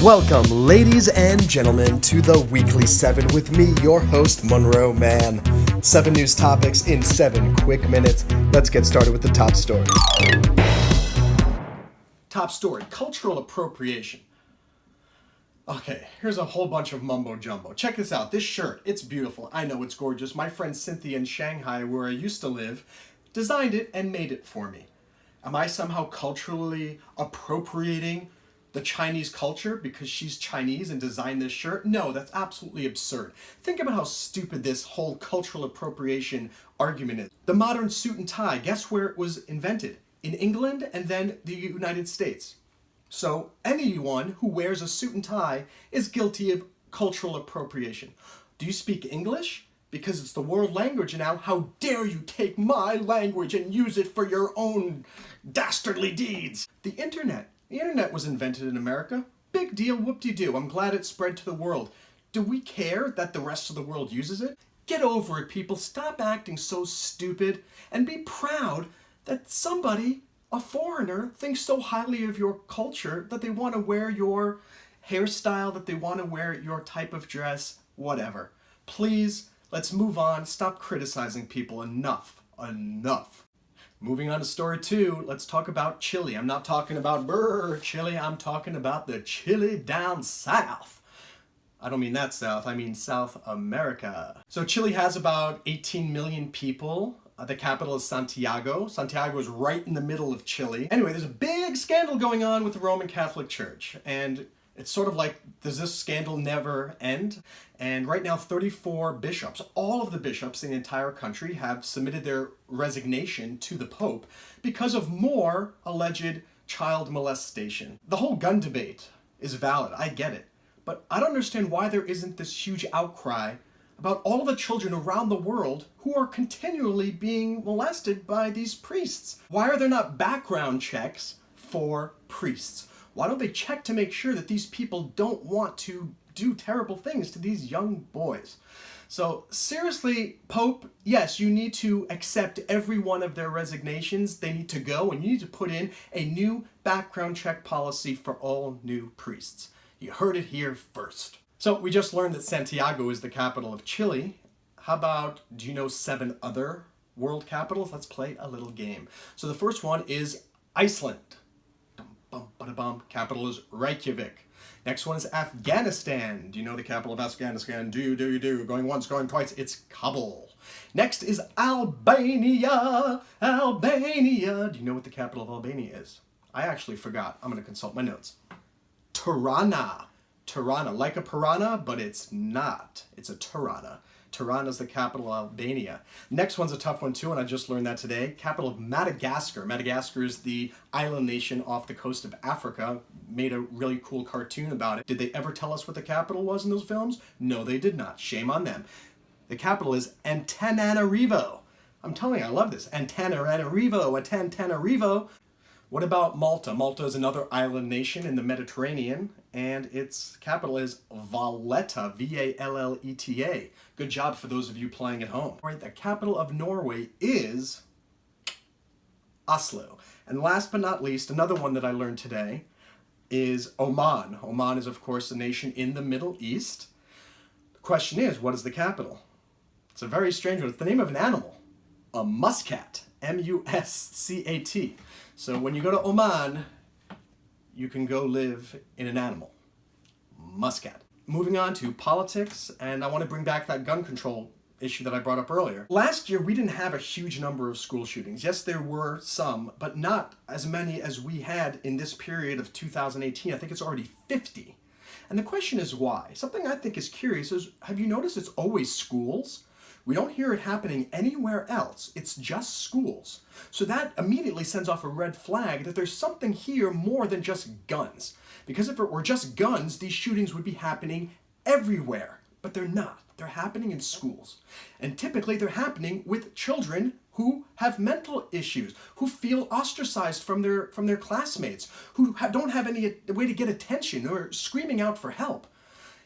Welcome, ladies and gentlemen, to the Weekly 7 with me, your host, Monroe Man. 7 news topics in 7 quick minutes. Let's get started with the top story. Top story, cultural appropriation. Okay, here's a whole bunch of mumbo jumbo. Check this out. This shirt, it's beautiful. I know it's gorgeous. My friend Cynthia in Shanghai, where I used to live, designed it and made it for me. Am I somehow culturally appropriating the Chinese culture because she's Chinese and designed this shirt? No, that's absolutely absurd. Think about how stupid this whole cultural appropriation argument is. The modern suit and tie, guess where it was invented? In England and then the United States. So anyone who wears a suit and tie is guilty of cultural appropriation. Do you speak English? Because it's the world language now, how dare you take my language and use it for your own dastardly deeds? The internet was invented in America. Big deal, whoop-de-doo. I'm glad it spread to the world. Do we care that the rest of the world uses it? Get over it, people. Stop acting so stupid and be proud that somebody, a foreigner, thinks so highly of your culture that they want to wear your hairstyle, that they want to wear your type of dress, whatever. Please, let's move on. Stop criticizing people. Enough. Moving on to story 2, let's talk about Chile. I'm not talking about Chile, I'm talking about the Chile down south. I don't mean that south, I mean South America. So Chile has about 18 million people. The capital is Santiago. Santiago is right in the middle of Chile. Anyway, there's a big scandal going on with the Roman Catholic Church. And it's sort of like, does this scandal never end? And right now, 34 bishops, all of the bishops in the entire country, have submitted their resignation to the Pope because of more alleged child molestation. The whole gun debate is valid, I get it. But I don't understand why there isn't this huge outcry about all of the children around the world who are continually being molested by these priests. Why are there not background checks for priests? Why don't they check to make sure that these people don't want to do terrible things to these young boys? So seriously, Pope, yes, you need to accept every one of their resignations. They need to go, and you need to put in a new background check policy for all new priests. You heard it here first. So we just learned that Santiago is the capital of Chile. How about, do you know 7 other world capitals? Let's play a little game. So the first one is Iceland. Capital is Reykjavik. Next one is Afghanistan. Do you know the capital of Afghanistan? Do you? Going once, going twice. It's Kabul. Next is Albania. Do you know what the capital of Albania is? I actually forgot. I'm going to consult my notes. Tirana, like a piranha, but it's not. It's a Tirana. Tirana is the capital of Albania. Next one's a tough one too, and I just learned that today. Capital of Madagascar. Madagascar is the island nation off the coast of Africa. Made a really cool cartoon about it. Did they ever tell us what the capital was in those films? No, they did not. Shame on them. The capital is Antananarivo. I'm telling you, I love this. Antananarivo. What about Malta? Malta is another island nation in the Mediterranean, and its capital is Valletta, V-A-L-L-E-T-A. Good job for those of you playing at home. All right, the capital of Norway is Oslo. And last but not least, another one that I learned today is Oman. Oman is, of course, a nation in the Middle East. The question is, what is the capital? It's a very strange one. It's the name of an animal, a muscat, M-U-S-C-A-T. So when you go to Oman, you can go live in an animal, muscat. Moving on to politics, and I want to bring back that gun control issue that I brought up earlier. Last year, we didn't have a huge number of school shootings. Yes, there were some, but not as many as we had in this period of 2018. I think it's already 50. And the question is why? Something I think is curious is, have you noticed it's always schools? We don't hear it happening anywhere else. It's just schools. So that immediately sends off a red flag that there's something here more than just guns. Because if it were just guns, these shootings would be happening everywhere. But they're not. They're happening in schools. And typically they're happening with children who have mental issues, who feel ostracized from their classmates, who don't have any way to get attention or screaming out for help.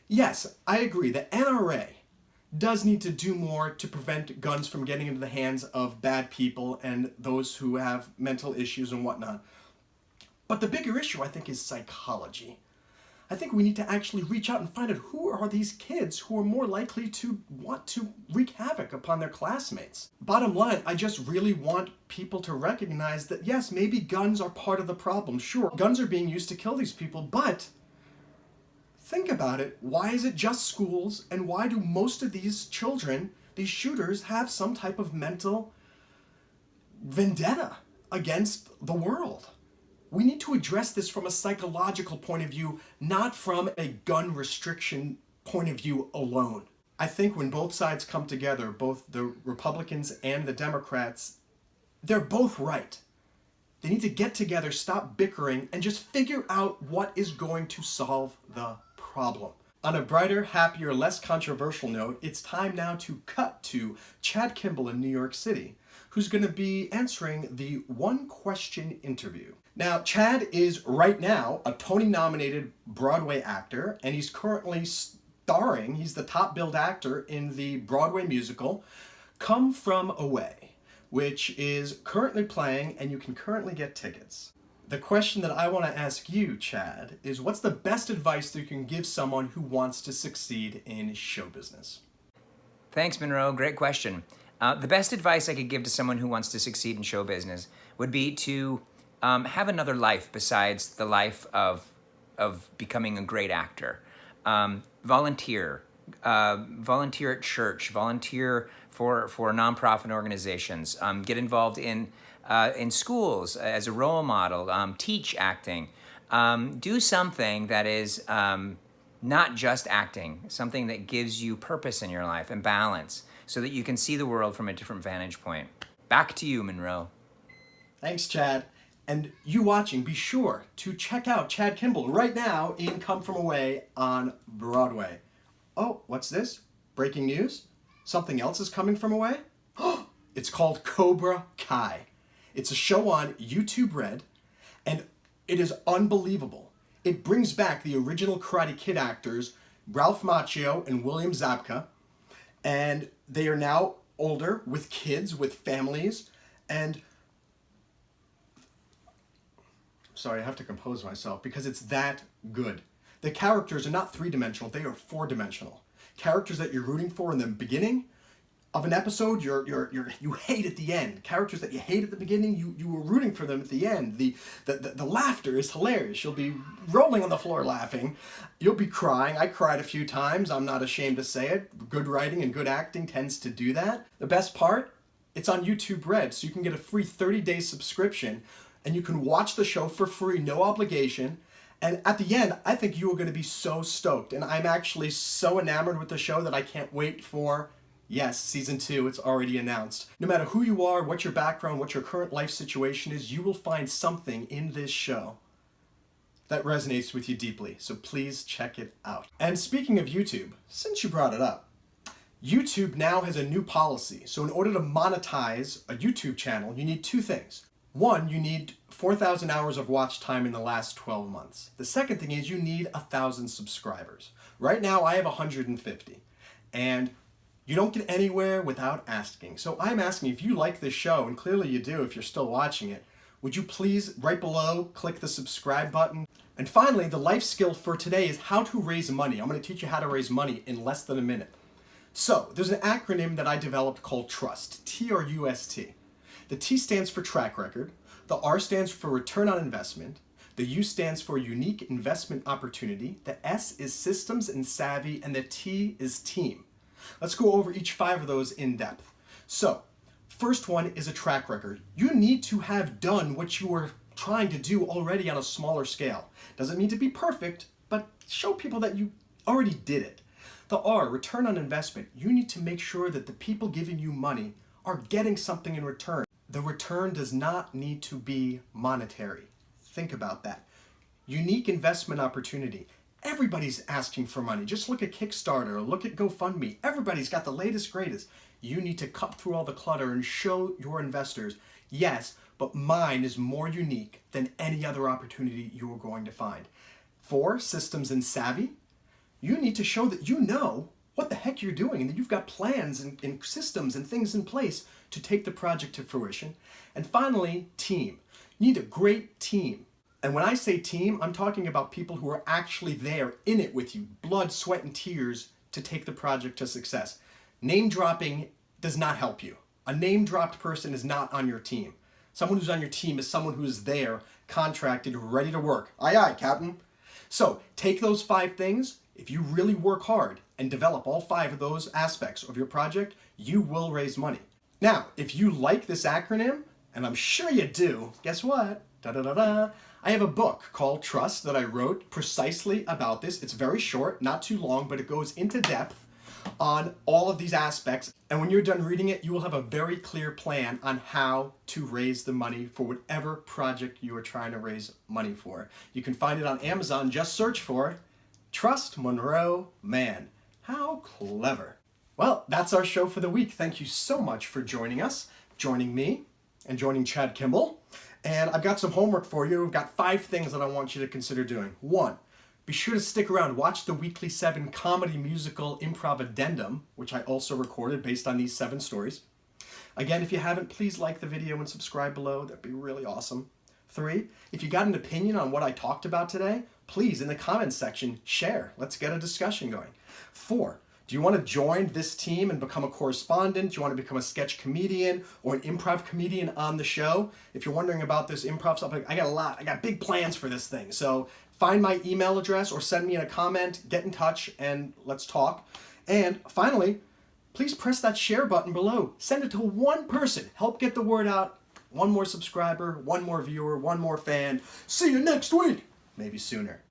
Yes, I agree. The NRA does need to do more to prevent guns from getting into the hands of bad people and those who have mental issues and whatnot. But the bigger issue, I think, is psychology. I think we need to actually reach out and find out who are these kids who are more likely to want to wreak havoc upon their classmates. Bottom line, I just really want people to recognize that yes, maybe guns are part of the problem. Sure, guns are being used to kill these people, but think about it. Why is it just schools, and why do most of these children, these shooters, have some type of mental vendetta against the world? We need to address this from a psychological point of view, not from a gun restriction point of view alone. I think when both sides come together, both the Republicans and the Democrats, they're both right. They need to get together, stop bickering, and just figure out what is going to solve the problem. On a brighter, happier, less controversial note, it's time now to cut to Chad Kimball in New York City, who's going to be answering the One Question interview. Now, Chad is right now a Tony-nominated Broadway actor, and he's currently starring, he's the top billed actor in the Broadway musical Come From Away, which is currently playing, and you can currently get tickets. The question that I want to ask you, Chad, is what's the best advice that you can give someone who wants to succeed in show business? Thanks, Monroe. Great question. The best advice I could give to someone who wants to succeed in show business would be to have another life besides the life of becoming a great actor. Volunteer at church. Volunteer for nonprofit organizations. Get involved in schools as a role model. Teach acting. Do something that is not just acting. Something that gives you purpose in your life and balance, so that you can see the world from a different vantage point. Back to you, Monroe. Thanks, Chad. And you watching, be sure to check out Chad Kimball right now in Come From Away on Broadway. Oh, what's this? Breaking news? Something else is coming from away? It's called Cobra Kai. It's a show on YouTube Red, and it is unbelievable. It brings back the original Karate Kid actors, Ralph Macchio and William Zabka, and they are now older, with kids, with families, and sorry, I have to compose myself because it's that good. The characters are not three-dimensional, they are four-dimensional. Characters that you're rooting for in the beginning of an episode, you hate at the end. Characters that you hate at the beginning, you were rooting for them at the end. The laughter is hilarious. You'll be rolling on the floor laughing. You'll be crying. I cried a few times. I'm not ashamed to say it. Good writing and good acting tends to do that. The best part, it's on YouTube Red, so you can get a free 30-day subscription, and you can watch the show for free, no obligation. And at the end, I think you are going to be so stoked. And I'm actually so enamored with the show that I can't wait for, yes, season 2. It's already announced. No matter who you are, what your background, what your current life situation is, you will find something in this show that resonates with you deeply. So please check it out. And speaking of YouTube, since you brought it up, YouTube now has a new policy. So in order to monetize a YouTube channel, you need two things. One, you need 4,000 hours of watch time in the last 12 months. The second thing is you need 1,000 subscribers. Right now I have 150, and you don't get anywhere without asking. So I'm asking, if you like this show, and clearly you do if you're still watching it, would you please, right below, click the subscribe button? And finally, the life skill for today is how to raise money. I'm going to teach you how to raise money in less than a minute. So there's an acronym that I developed called TRUST, T-R-U-S-T. The T stands for track record, the R stands for return on investment, the U stands for unique investment opportunity, the S is systems and savvy, and the T is team. Let's go over each 5 of those in depth. So, first one is a track record. You need to have done what you were trying to do already on a smaller scale. Doesn't mean to be perfect, but show people that you already did it. The R, return on investment. You need to make sure that the people giving you money are getting something in return. The return does not need to be monetary. Think about that. Unique investment opportunity. Everybody's asking for money. Just look at Kickstarter, look at GoFundMe. Everybody's got the latest, greatest. You need to cut through all the clutter and show your investors, yes, but mine is more unique than any other opportunity you are going to find. 4, systems and savvy. You need to show that you know what the heck you're doing and that you've got plans and systems and things in place to take the project to fruition. And finally, team. You need a great team. And when I say team, I'm talking about people who are actually there in it with you, blood, sweat, and tears to take the project to success. Name dropping does not help you. A name dropped person is not on your team. Someone who's on your team is someone who is there, contracted, ready to work. Aye, aye, Captain. So take those 5 things. If you really work hard and develop all 5 of those aspects of your project, you will raise money. Now, if you like this acronym, and I'm sure you do, guess what? Da-da-da-da. I have a book called Trust that I wrote precisely about this. It's very short, not too long, but it goes into depth on all of these aspects. And when you're done reading it, you will have a very clear plan on how to raise the money for whatever project you are trying to raise money for. You can find it on Amazon. Just search for Trust Monroe Man. How clever. Well, that's our show for the week. Thank you so much for joining us, joining me, and joining Chad Kimball. And I've got some homework for you. I've got 5 things that I want you to consider doing. 1, be sure to stick around. Watch the Weekly 7 comedy musical improv addendum, which I also recorded based on these 7 stories. Again, if you haven't, please like the video and subscribe below. That'd be really awesome. 3, if you got an opinion on what I talked about today, please, in the comments section, share. Let's get a discussion going. 4, do you want to join this team and become a correspondent? Do you want to become a sketch comedian or an improv comedian on the show? If you're wondering about this improv stuff, I got big plans for this thing. So find my email address or send me in a comment, get in touch, and let's talk. And finally, please press that share button below. Send it to 1 person. Help get the word out. 1 more subscriber, 1 more viewer, 1 more fan. See you next week. Maybe sooner.